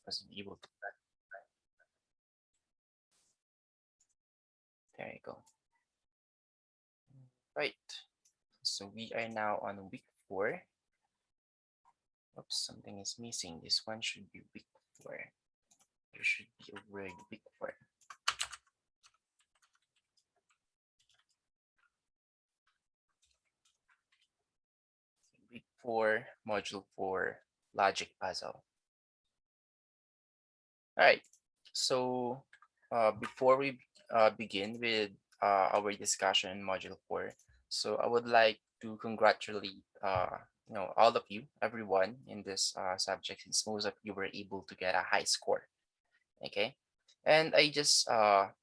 wasn't able to. There you go. Right. So we are now on week 4. Oops, something is missing. This one should be week 4. There should be a word week 4. Week 4, module 4, logic puzzle. All right. So before we begin with our discussion in module 4, so I would like to congratulate all of you, everyone in this subject, since most of you were able to get a high score. Okay, and I just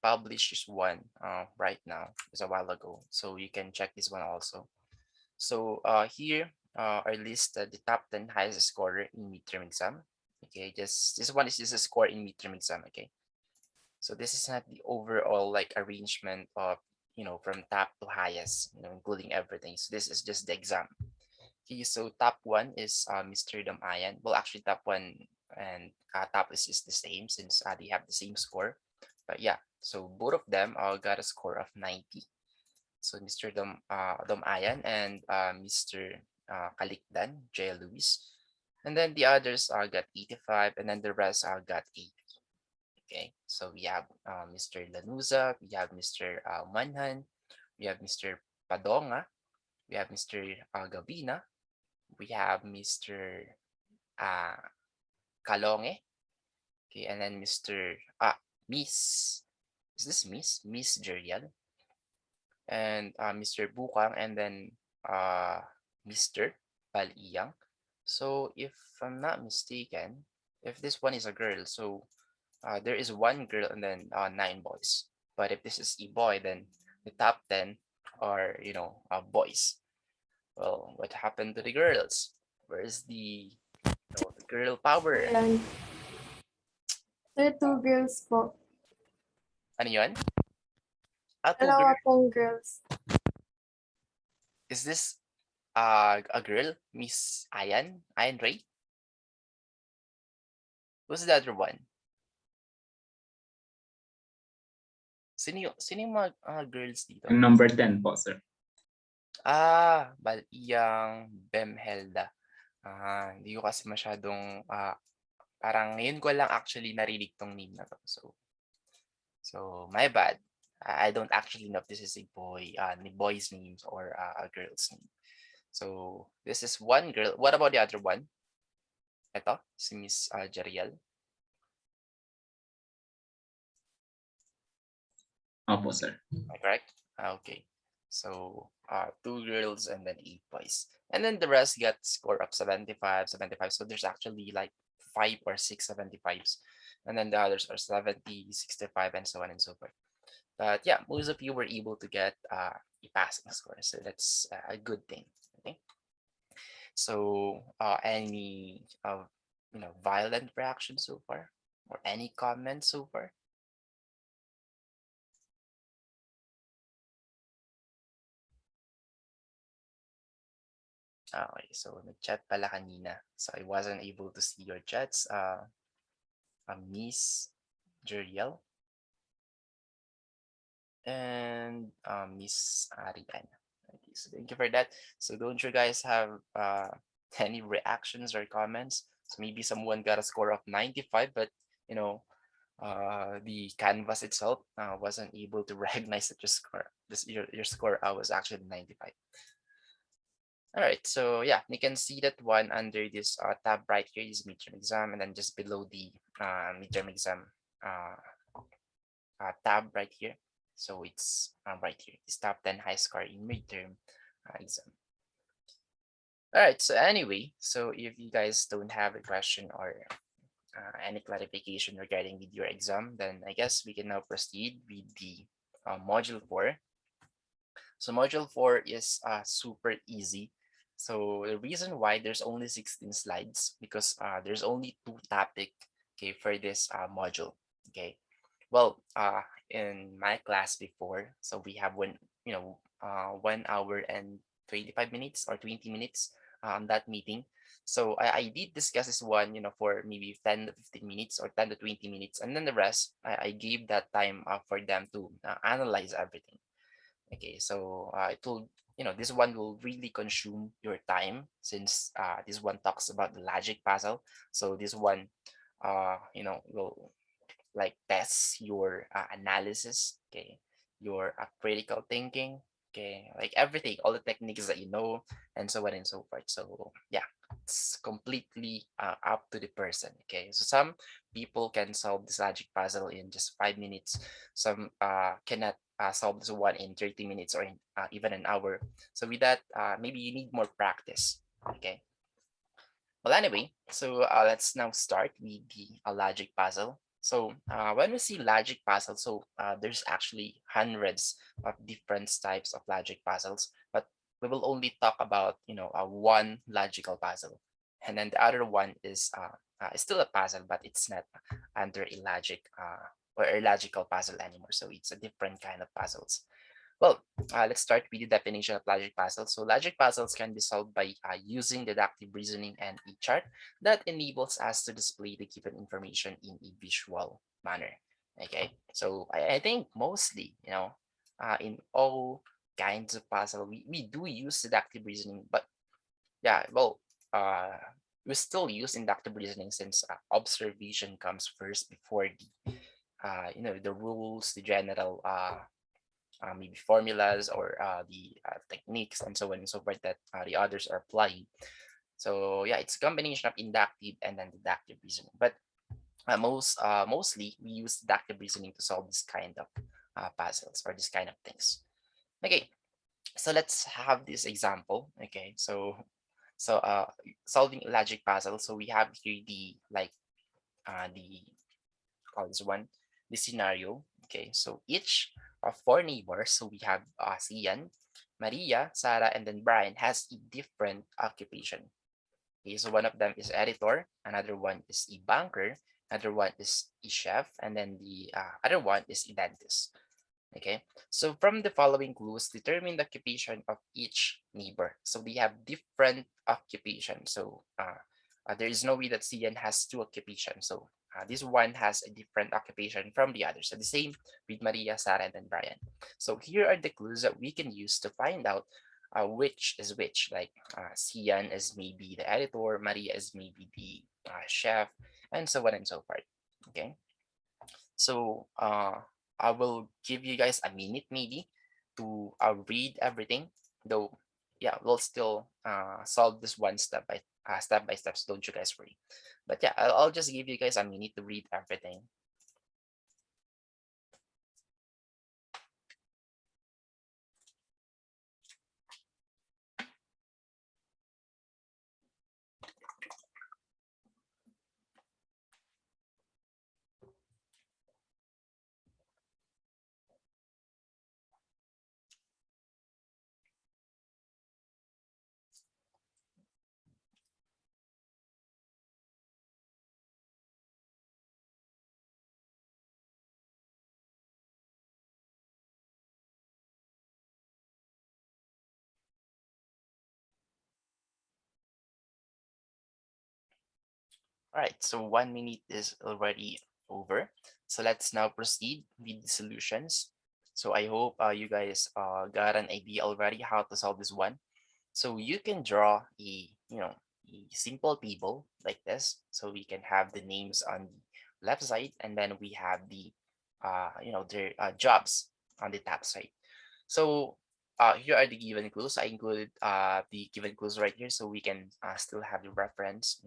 published this one right now, just a while ago, so you can check this one also. So here are listed the top 10 highest scorer in midterm exam. Okay, just this one is just a score in midterm exam. Okay, so this is not the overall like arrangement of from top to highest, including everything. So this is just the exam. Okay, so top one is Mr. Damayan. Well, actually, top one and top is the same since they have the same score. But yeah, so both of them got a score of 90. So Mr. Damayan and Mr. Kalikdan, J. Lewis. And then the others got 85, and then the rest got 80. Okay, so we have Mr. Lanuza, we have Mr. Manhan, we have Mr. Padonga, we have Mr. Gavina, we have Mr. Uh, Kalonge, okay, and then Mr. Miss, is this Miss Jeriel, and Mr. Bukang, and then Mr. Baliyang. So if I'm not mistaken, if this one is a girl, so there is one girl and then 9 boys. But if this is a boy, then the top 10 are boys. Well, what happened to the girls? Where's the girl power? Ayan. Sir, 2 girls po. Ano yun? Two Dalawa girls. pong girls. Is this a girl? Miss Ayan? Ayan Ray? Who's the other one? Sino yung mga girls dito? Yung number 10 po, sir. Baliyang Bemhelda. Hindi ko kasi masyadong parang ngayon ko lang actually narinig tong name na to. So my bad. I don't actually know if this is a boy's names or a girl's name. So this is one girl. What about the other one? Ito, si Miss Jeriel. Opo, sir. Am I correct? Okay. So 2 girls and then 8 boys. And then the rest got score of 75, 75. So there's actually like 5 or 6 75s. And then the others are 70, 65, and so on and so forth. But yeah, most of you were able to get a passing score. So that's a good thing. Okay. So any violent reaction so far? Or any comments so far? Okay, so nag-chat pala kanina. So I wasn't able to see your chats. Miss Jeriel and Miss Ariana. Okay, so thank you for that. So don't you guys have any reactions or comments? So maybe someone got a score of 95, but the canvas itself wasn't able to recognize that your score was actually 95. All right, so yeah, you can see that one under this tab right here is midterm exam, and then just below the midterm exam tab right here. So it's right here, it's top 10 high score in midterm exam. All right, so anyway, so if you guys don't have a question or any clarification regarding with your exam, then I guess we can now proceed with the module 4. So module 4 is super easy. So the reason why there's only 16 slides because there's only 2 topic, okay, for this module. Okay, well, in my class before, so we have 1 hour and 25 minutes or 20 minutes on that meeting. So I did discuss this one, for maybe 10 to 15 minutes or 10 to 20 minutes. And then the rest, I gave that time for them to analyze everything. Okay, so I told, this one will really consume your time since this one talks about the logic puzzle. So this one, will like test your analysis, okay, your critical thinking, okay, like everything, all the techniques that you know, and so on and so forth. So yeah, it's completely up to the person. Okay, so some people can solve this logic puzzle in just 5 minutes. Some cannot solve this one in 30 minutes or in, even an hour. So with that, maybe you need more practice. Okay. Well, anyway, so let's now start with the logic puzzle. So when we see logic puzzle, so there's actually hundreds of different types of logic puzzles, but we will only talk about one logical puzzle, and then the other one is still a puzzle, but it's not under a logic or a logical puzzle anymore. So it's a different kind of puzzles. Well, let's start with the definition of logic puzzles. So logic puzzles can be solved by using deductive reasoning and a chart that enables us to display the given information in a visual manner. Okay, so I think mostly, in all kinds of puzzle, we do use deductive reasoning, but yeah, well, we still use inductive reasoning since observation comes first before the rules, the general maybe formulas or the techniques and so on and so forth that the others are applying. So yeah, it's a combination of inductive and then deductive reasoning. But mostly we use deductive reasoning to solve this kind of puzzles or this kind of things. Okay, so let's have this example. Okay, so solving logic puzzle. So we have here the the call this one the scenario. Okay, so each of four neighbors, so we have Sian, Maria, Sarah, and then Brian has a different occupation. Okay, so one of them is editor, another one is a banker, another one is a chef, and then the other one is a dentist. Okay, so from the following clues, determine the occupation of each neighbor. So they have different occupations. So there is no way that Sian has two occupations. So this one has a different occupation from the other. So the same with Maria, Sarah, and then Brian. So here are the clues that we can use to find out which is which. Like Sian is maybe the editor, Maria is maybe the chef, and so on and so forth. Okay. So I will give you guys a minute maybe to read everything. Though, yeah, we'll still solve this one step by step. So don't you guys worry. But yeah, I'll just give you guys a minute to read everything. All right, so 1 minute is already over. So let's now proceed with the solutions. So I hope you guys got an idea already how to solve this one. So you can draw a simple table like this. So we can have the names on the left side, and then we have the their jobs on the top side. So here are the given clues. I included the given clues right here, so we can still have the reference.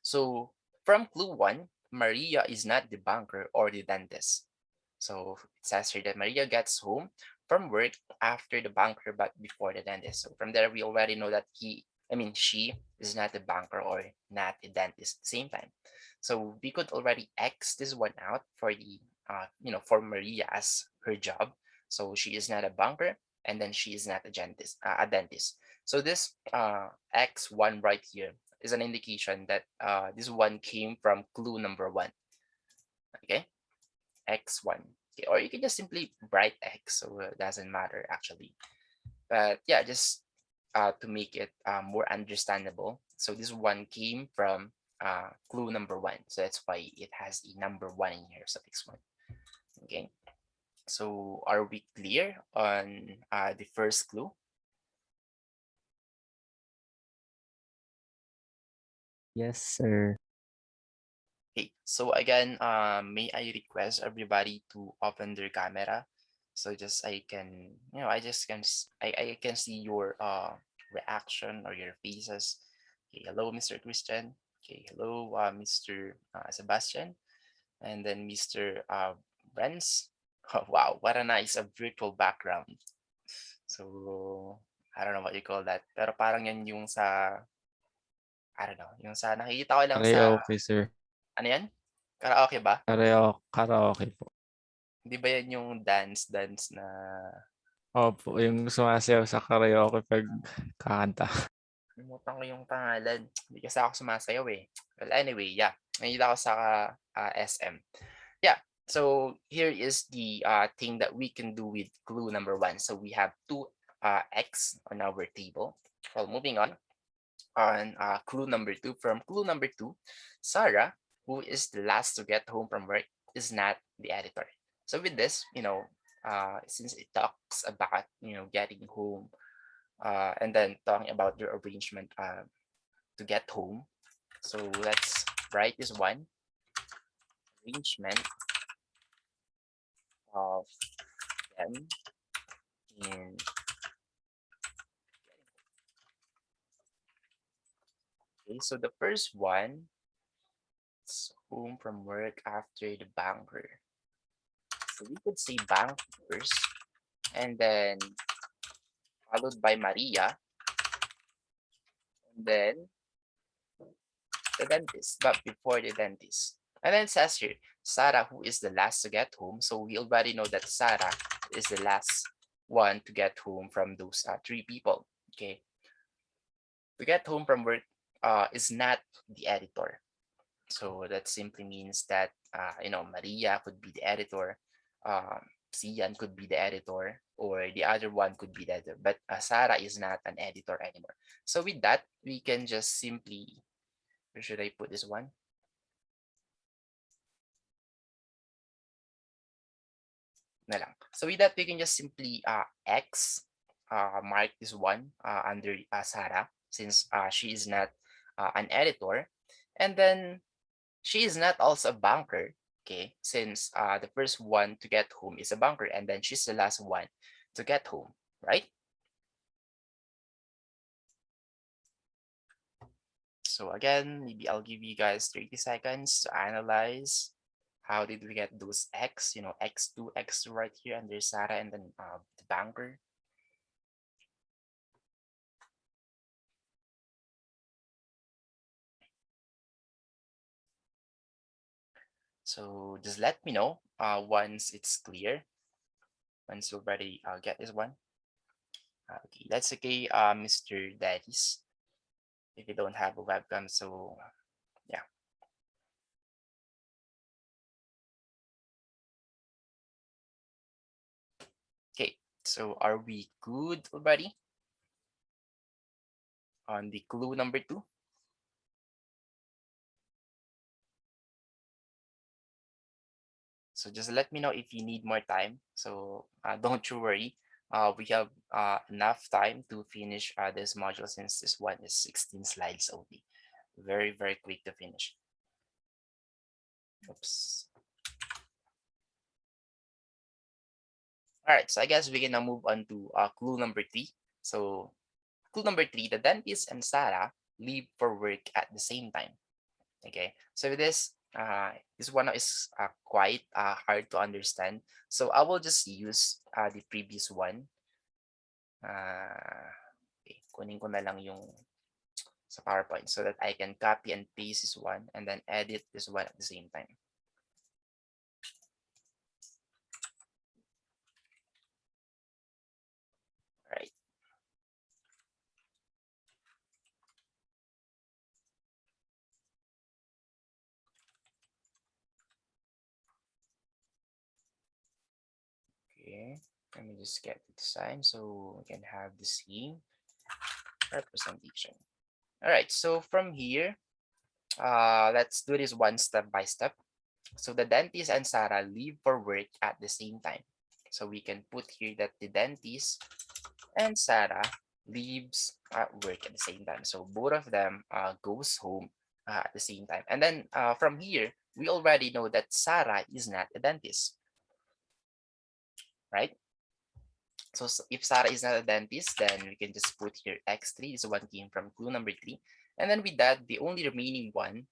So from clue one, Maria is not the banker or the dentist. So it says here that Maria gets home from work after the banker but before the dentist. So from there we already know that she is not a banker or not a dentist at the same time. So we could already X this one out for the for Maria as her job. So she is not a banker and then she is not a dentist. So this X1 right here is an indication that this one came from clue number one. Okay, X1. Okay, or you can just simply write X, so it doesn't matter actually. But yeah, just to make it more understandable. So this one came from clue number 1. So that's why it has a number 1 in here. So this one. Okay. So are we clear on the first clue? Yes, sir. Okay. So again, may I request everybody to open their camera, so just I can, I just can, I can see your reaction or your faces. Okay. Hello, Mr. Christian. Okay. Hello, Mr. Sebastian, and then Mr. Brens. Oh, wow, what a nice virtual background. So I don't know what you call that, pero parang yan yung sa, I don't know, yung sa nakikita ko lang sa, Karaoke, sir. ano yan? Karaoke ba? Karaoke po. Di ba yan yung dance na, Opo, yung sumasayaw sa karaoke pag kakanta. limutan ko yung pangalan. Hindi kasi ako sumasayaw eh. Well, anyway, yeah. Nakita ko sa SM. Yeah. So here is the thing that we can do with clue number 1. So we have 2 X on our table. Well, moving on clue number 2. From clue number 2, Sarah, who is the last to get home from work, is not the editor. So with this, since it talks about, getting home, and then talking about the arrangement to get home. So let's write this one. Arrangement of them in. Okay, so the first one is home from work after the banker. So we could say bank first, and then followed by Maria, and then the dentist, but before the dentist. And then it says here, Sarah, who is the last to get home. So we already know that Sarah is the last one to get home from those 3 people. Okay. To get home from work is not the editor. So that simply means that, Maria could be the editor, Sian could be the editor, or the other one could be the editor. But Sarah is not an editor anymore. So with that, we can just simply, where should I put this one? Na lang. So with that, we can just simply X mark this one under Sarah, since she is not an editor. And then she is not also a banker, okay, since the first one to get home is a banker, and then she's the last one to get home, right? So again, maybe I'll give you guys 30 seconds to analyze how did we get those X, X2, X2 right here under Sarah, and then the banker. So just let me know once it's clear, once you already get this one. Okay, that's okay, Mr. Daddies, if you don't have a webcam. So yeah. Okay, so are we good already on the clue number 2? So just let me know if you need more time. So don't you worry. We have enough time to finish this module, since this one is 16 slides only. Very, very quick to finish. Oops. All right, so I guess we can now move on to clue number 3. So clue number 3, the dentist and Sarah leave for work at the same time. Okay, so with this one is quite hard to understand. So I will just use the previous one. Okay, kunin ko na lang yung sa PowerPoint so that I can copy and paste this one and then edit this one at the same time. All right. Okay, let me just get the design so we can have the scene. representation. All right, so from here, let's do this one step by step. So the dentist and Sarah leave for work at the same time. So we can put here that the dentist and Sarah leaves at work at the same time. So both of them goes home at the same time. And then from here, we already know that Sarah is not a dentist, right? So if Sarah is not a dentist, then we can just put here x3. This one came from clue number 3. And then with that, the only remaining one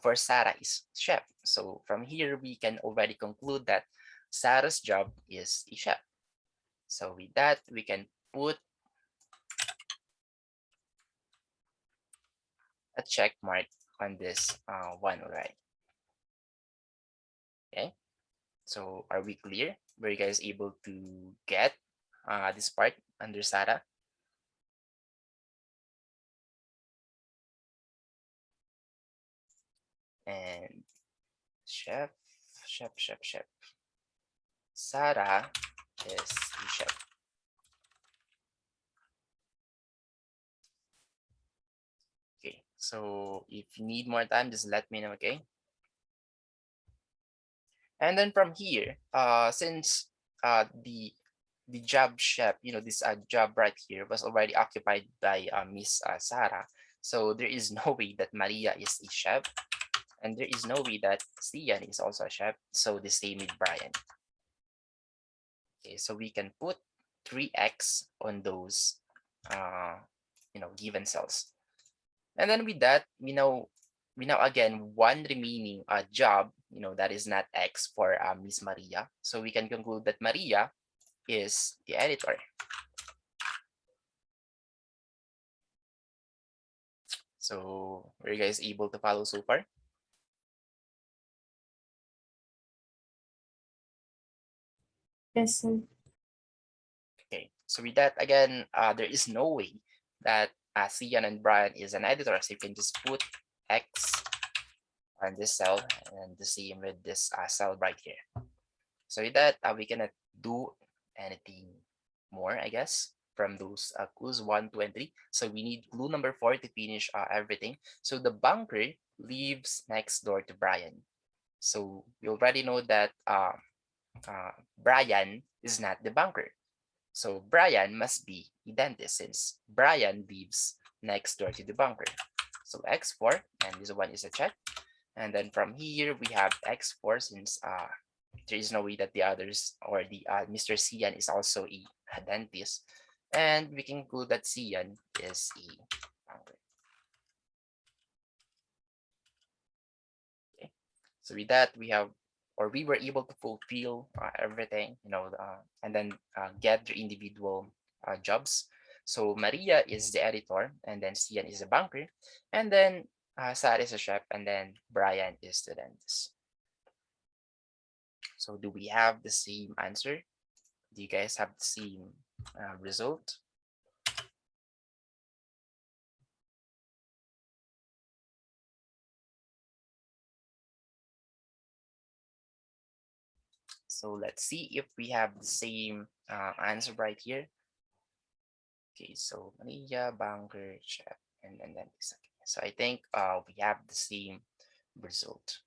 for Sarah is chef. So from here, we can already conclude that Sarah's job is a chef. So with that, we can put a check mark on this one already. Okay, so are we clear? Were you guys able to get this part under Sarah? And chef. Sarah is the chef. Okay, so if you need more time, just let me know, okay? And then from here, since the job chef, this job right here was already occupied by Miss Sarah, so there is no way that Maria is a chef, and there is no way that Sian is also a chef. So the same with Brian. Okay, so we can put 3x on those given cells. And then with that, we now again one remaining job, that is not X for Miss Maria. So we can conclude that Maria is the editor. So were you guys able to follow so far? Yes, sir. Okay, so with that, again, there is no way that Sian and Brian is an editor. So you can just put X on this cell, and the same with this cell right here. So with that, we cannot do anything more, I guess, from those clues 1, 2, and 3. So we need clue number 4 to finish everything. So the bunker lives next door to Brian. So we already know that Brian is not the bunker. So Brian must be the dentist since Brian lives next door to the bunker. So X4, and this one is a check. And then from here, we have X4 since there is no way that the others or the Mr. Sian is also a dentist. And we can conclude that Sian is a bunker. Okay. So with that, we were able to fulfill everything, and then get their individual jobs. So Maria is the editor, and then Sian is a banker, and then Sarah is a chef, and then Brian is the dentist. So do we have the same answer? Do you guys have the same result? So let's see if we have the same answer right here. Okay, so Maria, banker, chef, and then dentist. So I think we have the same result.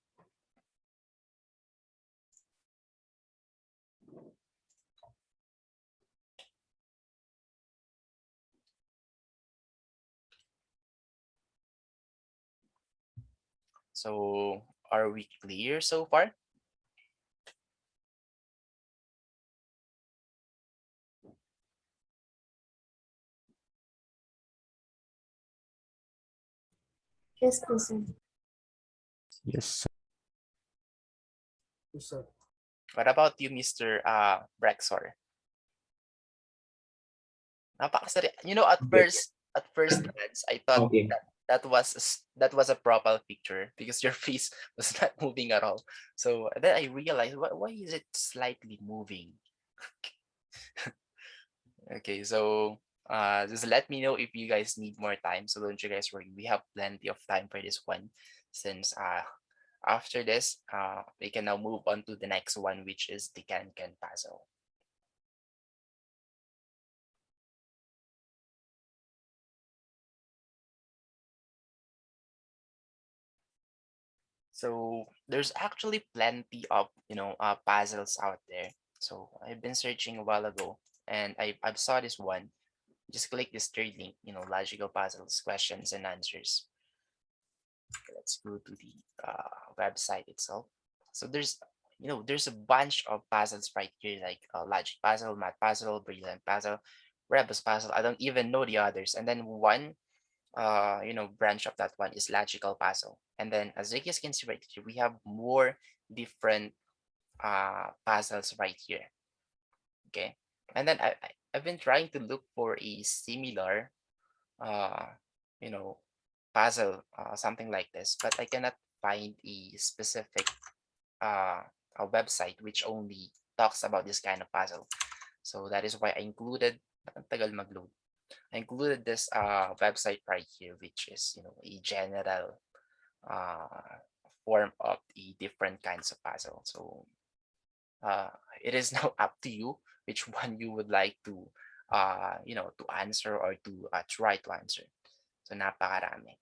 So are we clear so far? Yes, po, sir. Yes. What about you, Mr. Brexor? Napakasari. At Okay. first glance, I thought Okay. that was a profile picture because your face was not moving at all. So then I realized, why is it slightly moving? Okay, so just let me know if you guys need more time. So don't you guys worry. We have plenty of time for this one, since after this, we can now move on to the next one, which is the can puzzle. So there's actually plenty of puzzles out there. So I've been searching a while ago, and I saw this one. Just click this third link, logical puzzles, questions and answers. Let's go to the website itself. So there's a bunch of puzzles right here, like logic puzzle, math puzzle, brilliant puzzle, rebus puzzle. I don't even know the others. And then one branch of that one is logical puzzle. And then as you guys can see right here, we have more different puzzles right here. Okay. And then I've been trying to look for a similar uh you know puzzle, something like this, but I cannot find a specific a website which only talks about this kind of puzzle. So that is why I included ang tagal mag-load. I included this website right here, which is a general uh, form of the different kinds of puzzle. So it is now up to you which one you would like to to answer or to try to answer. So napakarami.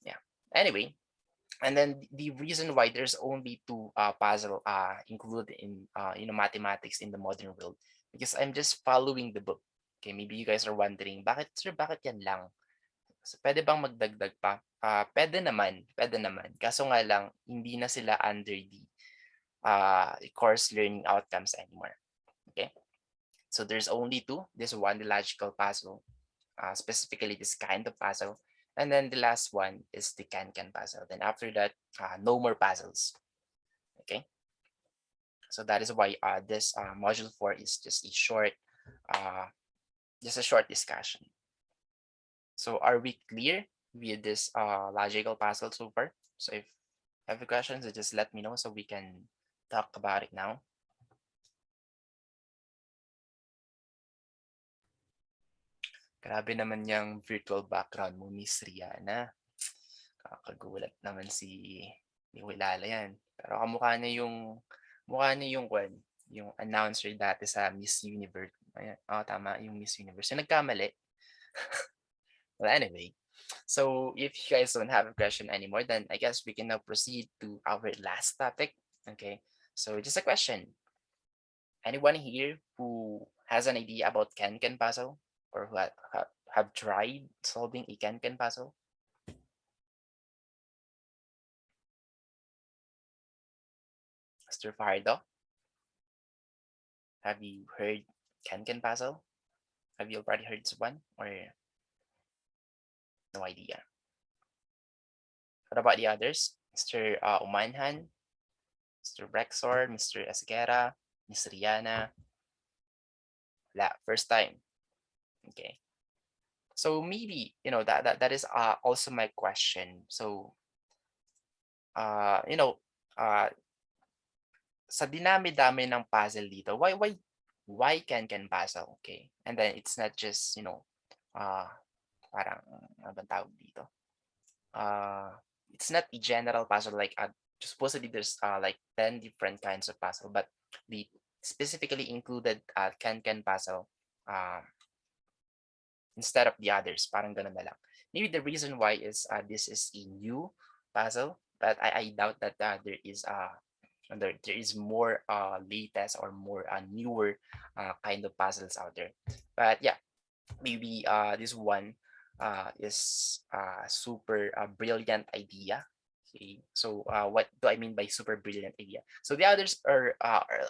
Yeah. Anyway, and then the reason why there's only two puzzle included in mathematics in the modern world, because I'm just following the book. Okay, maybe you guys are wondering, bakit sir, bakit yan lang? So, pwede bang magdagdag pa? Pwede naman, pwede naman. Kaso nga lang, hindi na sila under the course learning outcomes anymore. Okay? So there's only two. This one, the logical puzzle, specifically this kind of puzzle. And then the last one is the can-can puzzle. Then after that, no more puzzles. Okay? So that is why this module 4 is just a short discussion. So are we clear with this logical puzzle so far? So if you have questions, just let me know so we can talk about it now. Grabe naman yung virtual background mo, Miss Rihanna. Kakagulat naman si Wilala yan. Pero mukha niya yung announcer dati sa Miss Universe. Ayan, tama, yung Miss Universe. Yung nagkamali. Well, anyway, so if you guys don't have a question anymore, then I guess we can now proceed to our last topic. Okay, so just a question. Anyone here who has an idea about can-can puzzle, or who have tried solving a can-can puzzle? Mr. Fardo, have you heard can-can puzzle? Have you already heard this one, or no idea? What about the others? Mr. Umanhan, Mr. Brexor, Mr. Esguera, Miss Rihanna? First time. Okay. So maybe that is also my question. So sa dinami-dami ng puzzle dito, why can puzzle? Okay. And then it's not just parang ano bang tawag dito? It's not a general puzzle like supposedly there's like 10 different kinds of puzzle, but the specifically included can puzzle instead of the others. Parang ganun na lang. Maybe the reason why is this is a new puzzle, but I doubt that there is more latest or more newer kind of puzzles out there. But yeah, maybe this one is super brilliant idea. Okay, so what do I mean by super brilliant idea? So the others are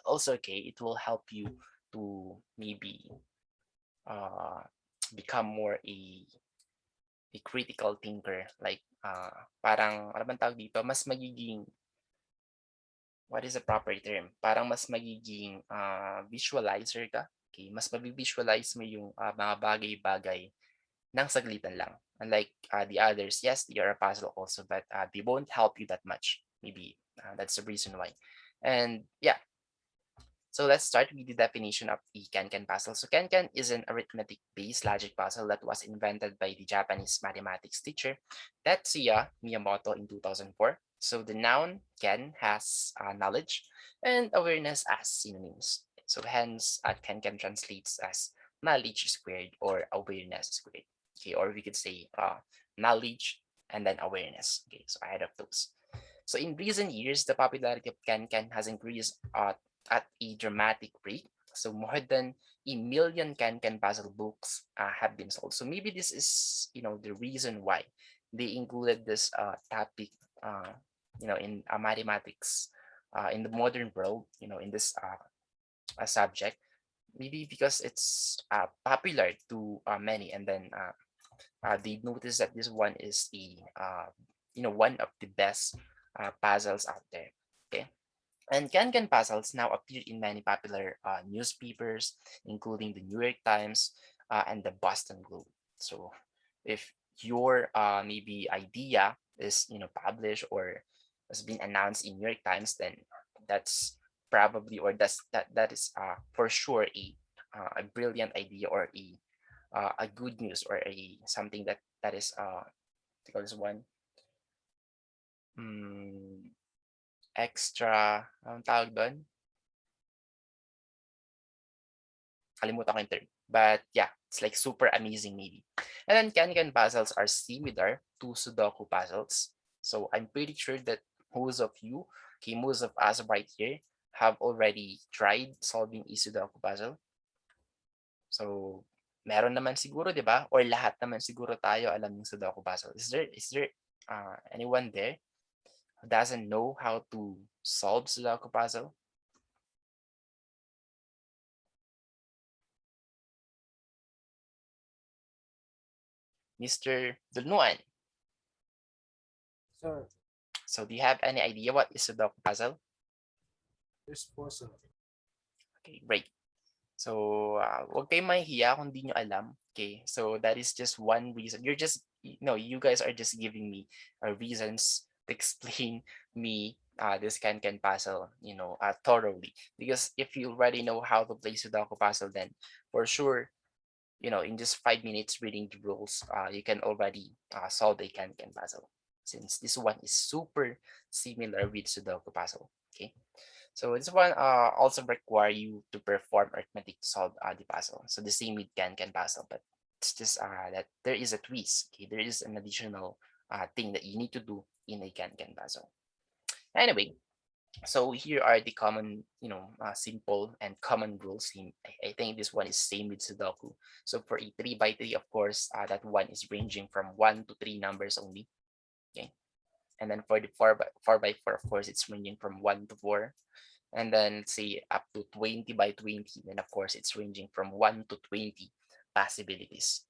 also okay. It will help you to maybe become more a critical thinker, like parang ano bang tawag dito, mas magiging, what is the proper term, parang mas magiging visualizer ka. Okay, mas mabi-visualize mo yung mga bagay-bagay ng saglitan lang. Unlike the others, yes, they are a puzzle also, but they won't help you that much. Maybe that's the reason why. And yeah, so let's start with the definition of the can-can puzzle. So can-can is an arithmetic-based logic puzzle that was invented by the Japanese mathematics teacher Tetsuya Miyamoto in 2004. So the noun can has knowledge and awareness as synonyms. So hence, can translates as knowledge squared or awareness squared. Okay, or we could say knowledge and then awareness. Okay, so I have those. So in recent years, the popularity of Can has increased at a dramatic rate. So more than 1 million Can puzzle books have been sold. So maybe this is, the reason why they included this topic, in mathematics in the modern world, in this subject. Maybe because it's popular to many, and then they notice that this one is the one of the best puzzles out there. Okay. And Can puzzles now appear in many popular newspapers, including the New York Times and the Boston Globe. So if your maybe idea is published or has been announced in New York Times, then that's probably, or that is for sure a brilliant idea, or a good news, or a something that is what this one, extra, anong tawag doon? Kalimutan ko yung term. But yeah, it's like super amazing maybe. And then Can puzzles are similar to Sudoku puzzles. So I'm pretty sure that most of you, okay, most of us right here have already tried solving a Sudoku puzzle. So meron naman siguro, di ba? Or lahat naman siguro tayo alam yung Sudoku puzzle. Is there anyone there who doesn't know how to solve Sudoku puzzle? Mr. Dulnuan. Sir, So do you have any idea what is Sudoku puzzle? yes po, sir. Okay, great. So huwag kayong mahihiya kung di nyo alam. Okay, so that is just one reason. You're just, you guys are just giving me reasons to explain me this Can puzzle, thoroughly. Because if you already know how to play Sudoku puzzle, then for sure, in just 5 minutes reading the rules, you can already solve a Can puzzle, since this one is super similar with Sudoku puzzle. Okay, so this one also require you to perform arithmetic to solve the puzzle. So the same with Can puzzle, but it's just that there is a twist. Okay, there is an additional thing that you need to do in a Can puzzle. Anyway, so here are the common, simple and common rules. I think this one is same with Sudoku. So for a 3x3, of course, that one is ranging from 1 to 3 numbers only. Okay, and then for the 4x4, of course, it's ranging from 1 to 4. And then let's say up to 20x20, then of course it's ranging from 1 to 20 possibilities.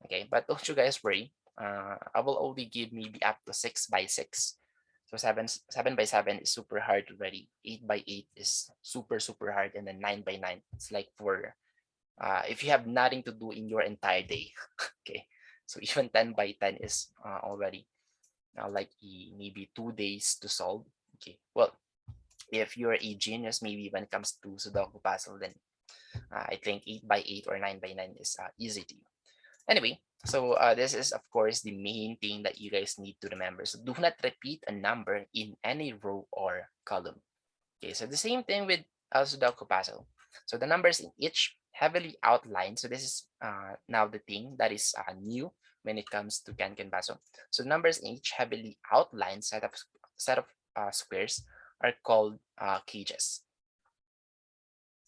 Okay, but don't you guys worry. I will only give maybe up to 6x6. So 7x7 is super hard already. 8x8 is super hard, and then 9x9, it's like for if you have nothing to do in your entire day. Okay, so even 10x10 is already like maybe 2 days to solve. Okay, well, if you're a genius, maybe when it comes to Sudoku puzzle, then I think 8x8 or 9x9 is easy to you. Anyway, so this is of course the main thing that you guys need to remember. So do not repeat a number in any row or column. Okay, so the same thing with Sudoku puzzle. So the numbers in each heavily outlined. So this is now the thing that is new when it comes to Can puzzle. So numbers in each heavily outlined set of squares are called cages.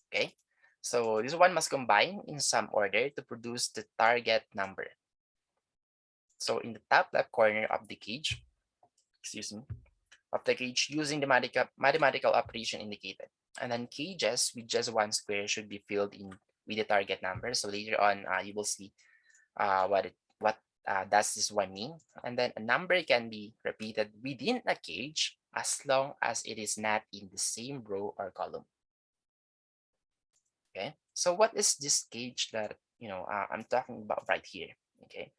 Okay, so this one must combine in some order to produce the target number. So in the top left corner of the cage, using the mathematical operation indicated. And then cages with just one square should be filled in with the target number. So later on, you will see what does this one mean. And then a number can be repeated within a cage as long as it is not in the same row or column. Okay, so what is this cage that I'm talking about right here? Okay,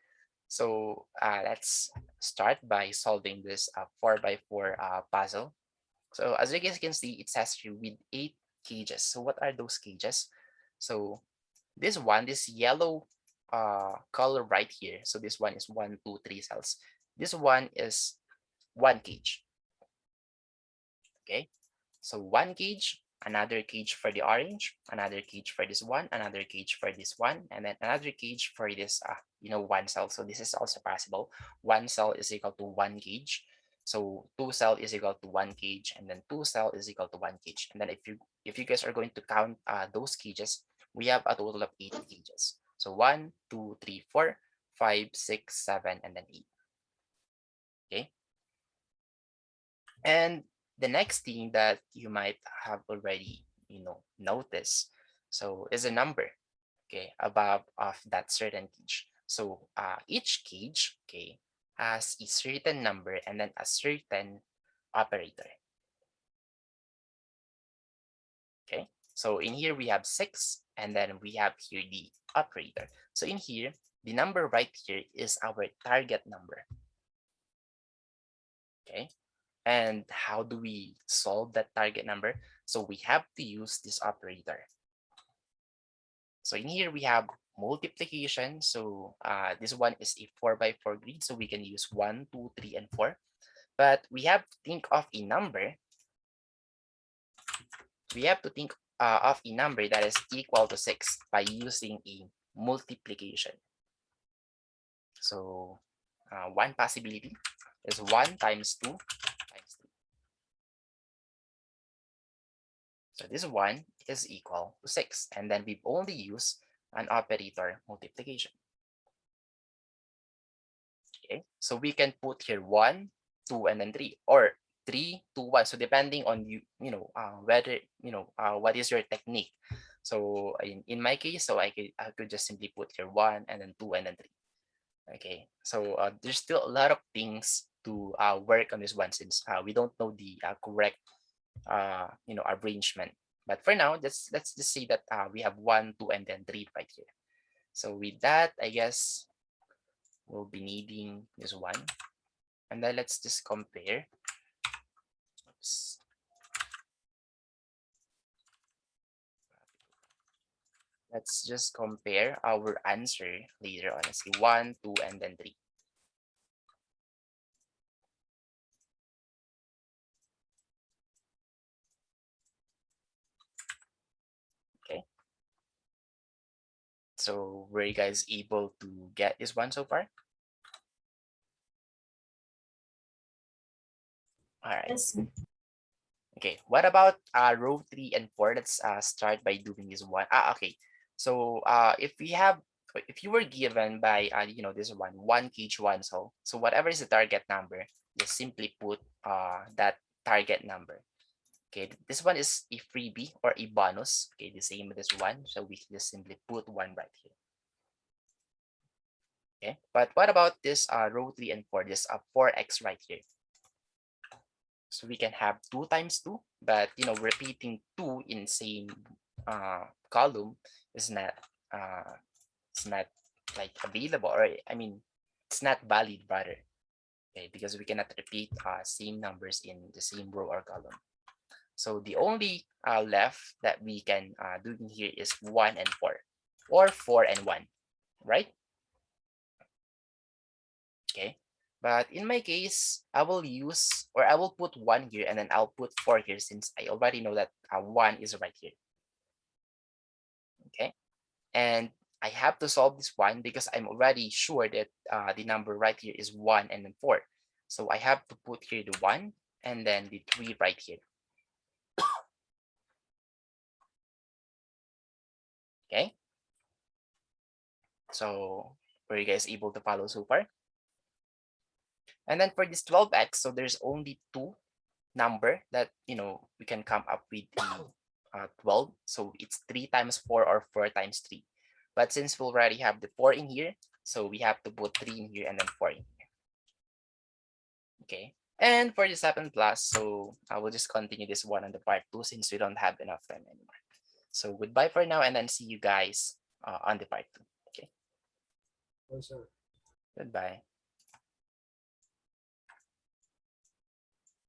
so let's start by solving this 4x4 puzzle. So as you guys can see, it says here with 8 cages. So what are those cages? So this yellow color right here. So this one is 1, 2, 3 cells. This one is 1 cage. Okay, so 1 cage, another cage for the orange, another cage for this one, another cage for this one, and then another cage for this 1 cell. So this is also possible. 1 cell is equal to 1 cage. So 2 cell is equal to 1 cage, and then 2 cell is equal to 1 cage. And then if you guys are going to count those cages, we have a total of 8 cages. So 1, 2, 3, 4, 5, 6, 7, and then 8. Okay. And the next thing that you might have already, noticed, so is a number, okay, above of that certain cage. So each cage, okay, has a certain number and then a certain operator. Okay, so in here we have 6, and then we have here the operator. So in here, the number right here is our target number. Okay, and how do we solve that target number? So we have to use this operator. So in here we have multiplication. So this one is a 4x4 grid, so we can use 1, 2, 3, and 4. But we have to think of a number. We have to think of a number that is equal to 6 by using a multiplication. So one possibility is 1 times 2 times 3. So this one is equal to 6. And then we've only used an operator multiplication. Okay, so we can put here 1, 2, and then 3, or 3, 2, 1. So depending on whether what is your technique. So in my case, so I could just simply put here 1 and then 2 and then 3. Okay, so there's still a lot of things to work on this one, since we don't know the correct arrangement. But for now, let's just say that we have 1, 2, and then 3 right here. So with that, I guess we'll be needing this one, and then let's just compare. Oops. Let's just compare our answer later on. Let's see, 1, 2, and then 3. Okay. So were you guys able to get this one so far? All right. Yes. Okay, what about row 3 and 4? Let's start by doing this one. Okay. So if you were given by this one cage, 1 cell. So whatever is the target number, just simply put that target number. Okay, this one is a freebie or a bonus. Okay, the same with this one. So we just simply put 1 right here. Okay, but what about this row 3 and 4? This 4x right here. So we can have 2 times 2, but repeating 2 in same column is not like available, or I mean it's not valid rather. Okay, because we cannot repeat same numbers in the same row or column. So the only left that we can do in here is 1 and 4, or 4 and 1, right? Okay, but in my case, I will put 1 here, and then I'll put 4 here, since I already know that 1 is right here. Okay, and I have to solve this one because I'm already sure that the number right here is 1 and then 4. So I have to put here the 1 and then the 3 right here. Okay, so were you guys able to follow so far? And then for this 12x, so there's only 2 number that we can come up with the 12. So it's 3 times 4 or 4 times 3. But since we already have the 4 in here, so we have to put 3 in here and then 4 in here. Okay, and for the 7 plus, so I will just continue this one on the part 2, since we don't have enough time anymore. So goodbye for now, and then see you guys on the part 2. Okay, Yes, sir. goodbye.